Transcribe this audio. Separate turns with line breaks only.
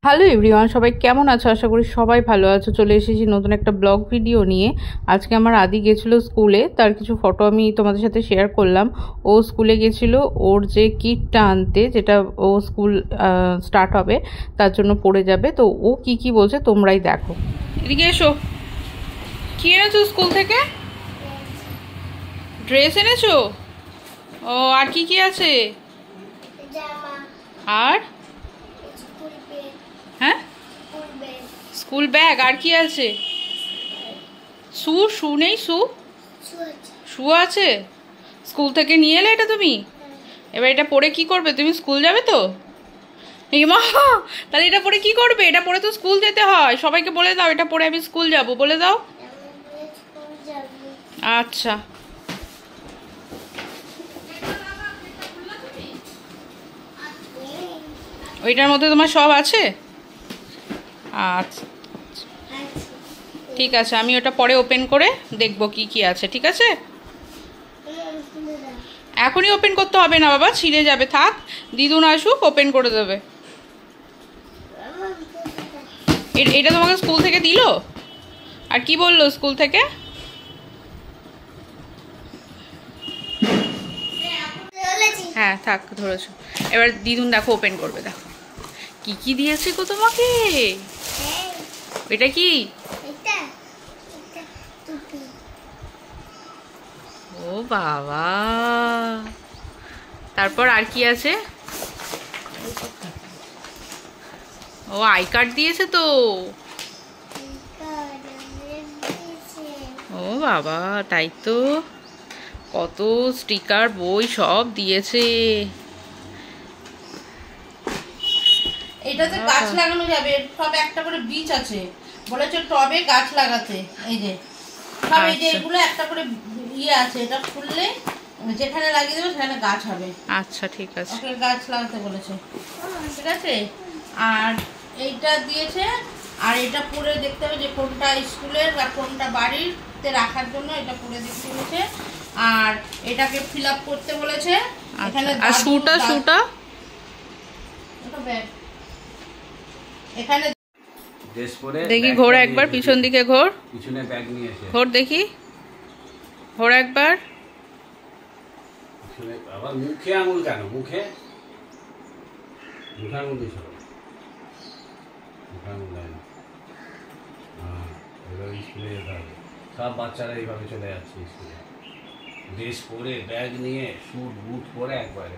Hello everyone, সবাই কেমন আছো? আশা করি সবাই ভালো আছো। চলে এসেছি নতুন একটা ব্লগ ভিডিও নিয়ে। আজকে আমার আদি গেছিলো স্কুলে, তার কিছু ফটো আমি তোমাদের সাথে শেয়ার করলাম। ও স্কুলে গেছিলো ওর যে কিটটা আনতে, যেটা ও স্কুল স্টার্ট হবে তার জন্য পড়ে যাবে। তো ও কি কি বলছে তোমরাই দেখো। এদিকে এসো। কি এনেছো স্কুল থেকে? ড্রেস এনেছো? ও, আর কি কি আছে? আর হ্যাঁ, স্কুল ব্যাগ। আর কি আছে? শু নেই? শু আছে? স্কুল থেকে নিয়ে এলে এটা তুমি? এবার এটা পরে কি করবে? তুমি স্কুল যাবে তো? মা, তাহলে এটা পরে কি করবে? এটা পরে তো স্কুল যেতে হয়। সবাইকে বলে দাও এটা পরে আমি স্কুল যাব, বলে দাও। আচ্ছা, ওইটার মধ্যে তোমার সব আছে? আচ্ছা ঠিক আছে, আমি ওটা পরে ওপেন করে দেখবো কি কি আছে। ঠিক আছে, এখনই ওপেন করতে হবে না বাবা, ছিঁড়ে যাবে। থাক, দিদুন আসুক, ওপেন করে দেবে। এটা তোমাকে স্কুল থেকে দিল? আর কি বললো স্কুল থেকে? হ্যাঁ থাক, ধরেছো। এবার দিদুন দেখো ওপেন করবে। দেখো কি কি দিয়েছে গো তোমাকে। এটা কি? ও বাবা, তারপর আর কি আছে? ও আই কার্ড দিয়েছে তো। ও বাবা, তাই তো, কত স্টিকার বই সব দিয়েছে।
এটাতে গাছ লাগানো যাবে, সব একটা করে বীজ আছে। বলেছে টবে গাছ লাগাতে। এই যে সব, এই যে এগুলো একটা করে ইয়ে আছে, এটা খুললে যেখানে লাগিয়ে দেবে সেখানে গাছ হবে।
আচ্ছা ঠিক আছে,
ওকে গাছ লাগাতে বলেছে। ঠিক আছে, আর এইটা দিয়েছে। আর এটা পরে দেখতে হবে যে কোনটা স্কুলের আর কোনটা বাড়িতে রাখার জন্য, এটা পরে দেখতে বলেছে। আর এটাকে ফিল আপ করতে বলেছে। এখানে
আর শুটা
এখানে
দেখি ঘোর একবার, পিছন দিকে ঘোর, পিছনে ব্যাগ নিয়ে এসে ঘোর দেখি, ঘোর একবার।
আবার মুখে আঙুল কেন? মুখে মুখে আঙুল দিছ? মুখে আঙুল দেয় না। এবার স্কুলে যেতে হবে। সব বাচ্চারা এইভাবে চলে যাচ্ছে স্কুলে, ড্রেস পরে, ব্যাগ নিয়ে, স্যুট বুট পরে একবারে।